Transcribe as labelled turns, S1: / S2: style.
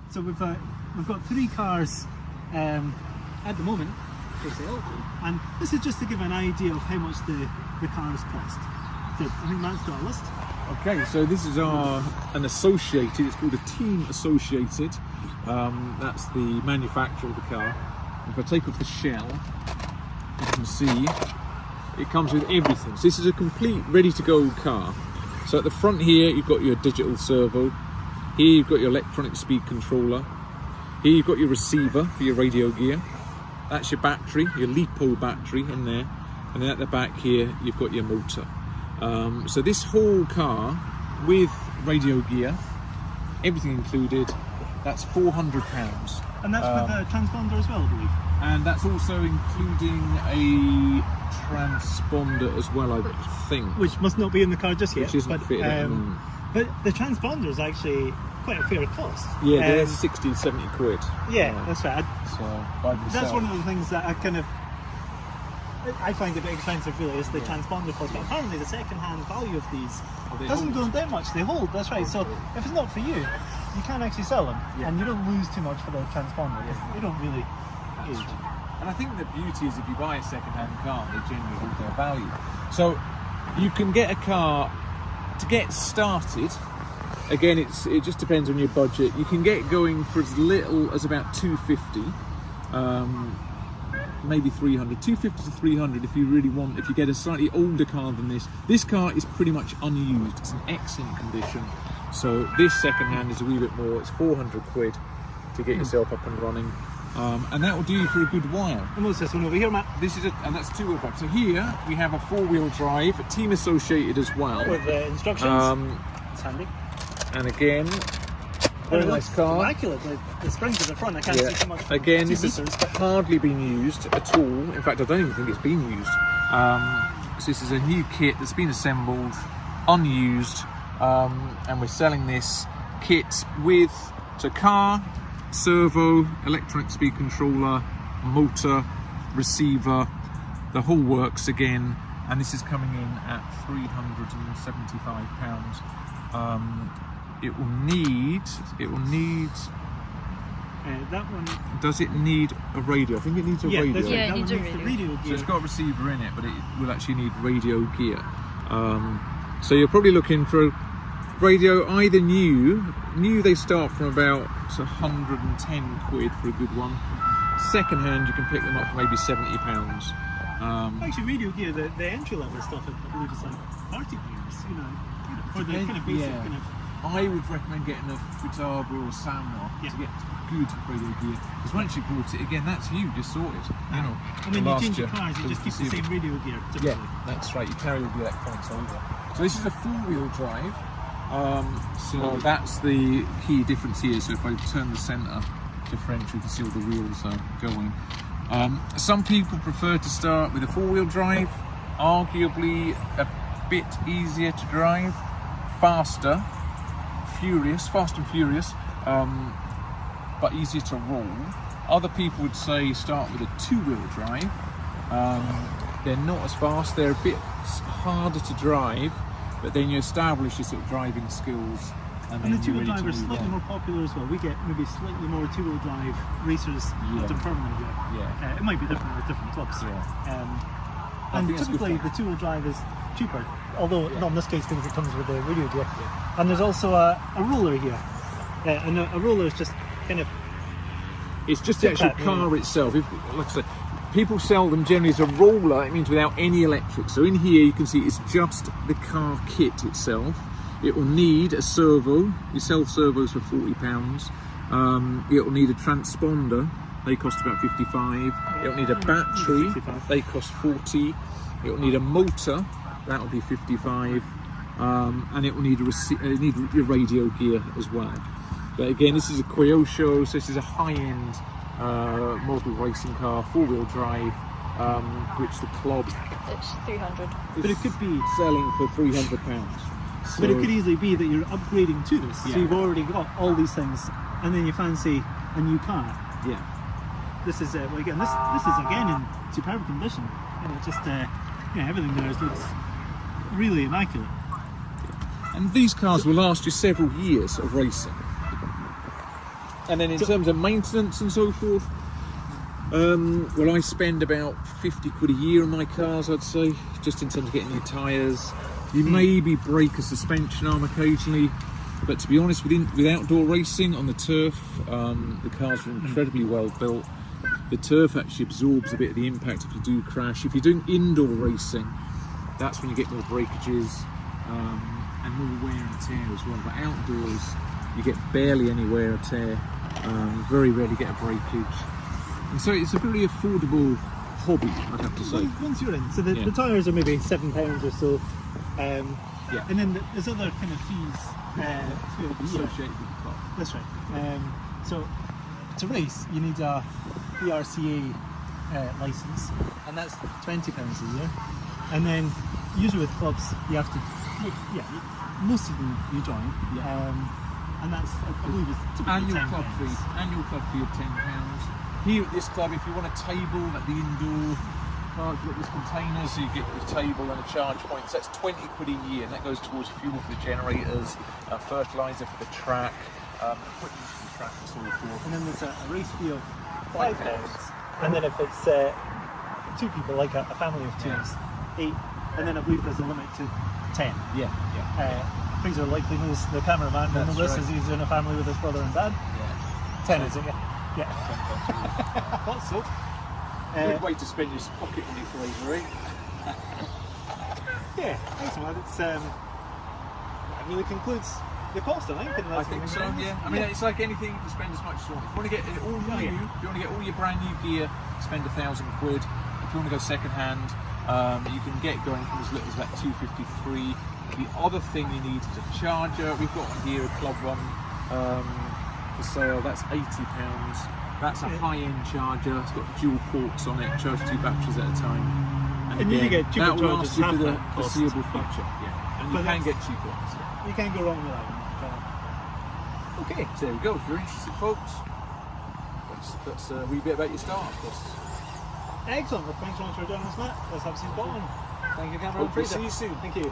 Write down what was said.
S1: So we've got 3 cars at the moment for sale, and this is just to give an idea of how much the cars cost. So I think Matt's got a list.
S2: Okay, so this is an associated. It's called a Team Associated. That's the manufacturer of the car. If I take off the shell, you can see it comes with everything. So this is a complete ready-to-go car. So at the front here, you've got your digital servo. Here you've got your electronic speed controller. Here you've got your receiver for your radio gear. That's your battery, your LiPo battery in there. And then at the back here, you've got your motor. So this whole car with radio gear, everything included, that's £400.
S1: And that's with a transponder as well, I believe.
S2: And that's also including a transponder as well, I think.
S1: Which must not be in the car just yet.
S2: Which isn't fitted at the moment.
S1: But the transponder is actually quite a fair cost.
S2: Yeah, they're 60, 70 quid.
S1: Yeah, that's right.
S2: So by themselves.
S1: That's one of the things that I find a bit expensive, really, is the transponder cost. But apparently the second-hand value of these doesn't go down much. They hold, that's right. So if it's not for you, you can actually sell them, and you don't lose too much for the transponder. They don't really age.
S2: And I think the beauty is if you buy a second-hand car, they generally hold their value. So you can get a car to get started. Again, it just depends on your budget. You can get going for as little as about $250, maybe $300, $250 to $300 if you really want. If you get a slightly older car than this. This car is pretty much unused. It's in excellent condition. So this second-hand is a wee bit more. It's 400 quid to get yourself up and running. And that will do you for a good while.
S1: And what's this one over here, Matt?
S2: This is and that's 2-wheel drive. So here we have a 4-wheel drive, Team Associated as well.
S1: With instructions. It's handy.
S2: And again, very nice car.
S1: Immaculate. The springs at the front, I can't see too much.
S2: Again, this has hardly been used at all. In fact, I don't even think it's been used. So this is a new kit that's been assembled, unused, and we're selling this kit with a car, servo, electronic speed controller, motor, receiver, the whole works again. And this is coming in at £375. It will need
S1: that one.
S2: Does it need a radio? I think it needs a radio.
S3: Yeah, it needs a radio.
S1: Gear.
S2: So it's got a receiver in it, but it will actually need radio gear. So you're probably looking for a radio either new they start from about 110 quid for a good one. Second hand, you can pick them up for maybe £70.
S1: Actually, radio gear, the entry level stuff, I believe is like 30 years, for the kind of basic kind of.
S2: I would recommend getting a Futaba or a Samra to get good radio gear. Because once you bought it, again, that's you just sorted.
S1: I mean, you change your cars, you just keep the same radio gear, typically.
S2: Yeah, that's right. You carry all the electronics over. So this is a 4-wheel drive. So that's the key difference here. So if I turn the centre differential, you can see all the wheels are going. Some people prefer to start with a 4-wheel drive, arguably a bit easier to drive, fast and furious, but easier to roll. Other people would say start with a 2-wheel drive. They're not as fast, they're a bit harder to drive, but then you establish your sort of driving skills.
S1: And the 2-wheel drive are slightly more popular as well. We get maybe slightly more 2-wheel drive racers at tournament here. It might be different with different clubs. And typically the 2-wheel drive is cheaper, although not in this case because it comes with the radio gear. And there's also a roller here. And a roller is just kind of...
S2: It's just the actual car itself. Like I said, people sell them generally as a roller. It means without any electric. So in here you can see it's just the car kit itself. It will need a servo. You sell servos for £40. It will need a transponder. They cost about 55. It will need a battery. They cost 40. It will need a motor. That will be 55. And it will need your radio gear as well. But again, this is a Kyosho, so this is a high-end model racing car, 4-wheel drive, which the club
S3: It's 300.
S1: But it could be
S2: selling for £300. So,
S1: but it could easily be that you're upgrading to this. So you've already got all these things, and then you fancy a new car.
S2: Yeah.
S1: This is well, again. This is again in superb condition, and it just everything there looks really immaculate.
S2: And these cars will last you several years of racing. And then in terms of maintenance and so forth, well, I spend about 50 quid a year on my cars, I'd say, just in terms of getting new tyres. You maybe break a suspension arm occasionally, but to be honest, with outdoor racing on the turf, the cars are incredibly well built. The turf actually absorbs a bit of the impact if you do crash. If you're doing indoor racing, that's when you get more breakages and more wear and tear as well. But outdoors, you get barely any wear or tear. You very rarely get a breakage. And so it's a very affordable hobby, I'd have to say.
S1: Well, once you're in, so the tyres are maybe £7 or so.
S2: Yeah.
S1: And then there's other kind of fees
S2: Associated with the club.
S1: That's right. So to race, you need a DDRCC license, and that's £20 a year. And then usually with clubs, you have to, most of them you join. And that's, I believe, it's typically
S2: Annual
S1: £10.
S2: club fee of £10. Here at this club, if you want a table at the indoor cars, you've got this container, so you get your table and a charge point. So that's 20 quid a year, and that goes towards fuel for the generators, fertiliser for the track, equipment for the track and so forth.
S1: And then there's a race fee of £5. And then if it's two people, like a family of twos, 8. And then I believe there's a limit to 10. Fraser likely knows, the cameraman will know this, as he's in a family with his brother and dad. 10 is it? Yeah. I thought so.
S2: Good way to spend your pocket money, Fraser, eh?
S1: Yeah, thanks, man. It's that really concludes the cost, I think.
S2: I think so, yeah. I mean, it's like anything, you can spend as much as you want. If you want to get it all new, if you want to get all your brand new gear, spend £1,000 quid. If you want to go second hand, you can get going from as little as about £253. The other thing you need is a charger. We've got one here, a club one, for sale. That's £80. That's a high-end charger. It's got dual ports on it. Charge 2 batteries at a time.
S1: And again, you get cheaper
S2: that will
S1: chargers
S2: last you for the
S1: half that
S2: foreseeable
S1: cost.
S2: future. Yeah, and you
S1: But
S2: can get cheaper ones.
S1: You can't go wrong with that one.
S2: Okay, so there we go. If you're interested, folks, that's a wee bit about your start.
S1: Excellent. Well, thanks so much for joining us, Matt. Let's have some fun. Thank you, cameraman.
S2: Hope to see you soon.
S1: Thank you.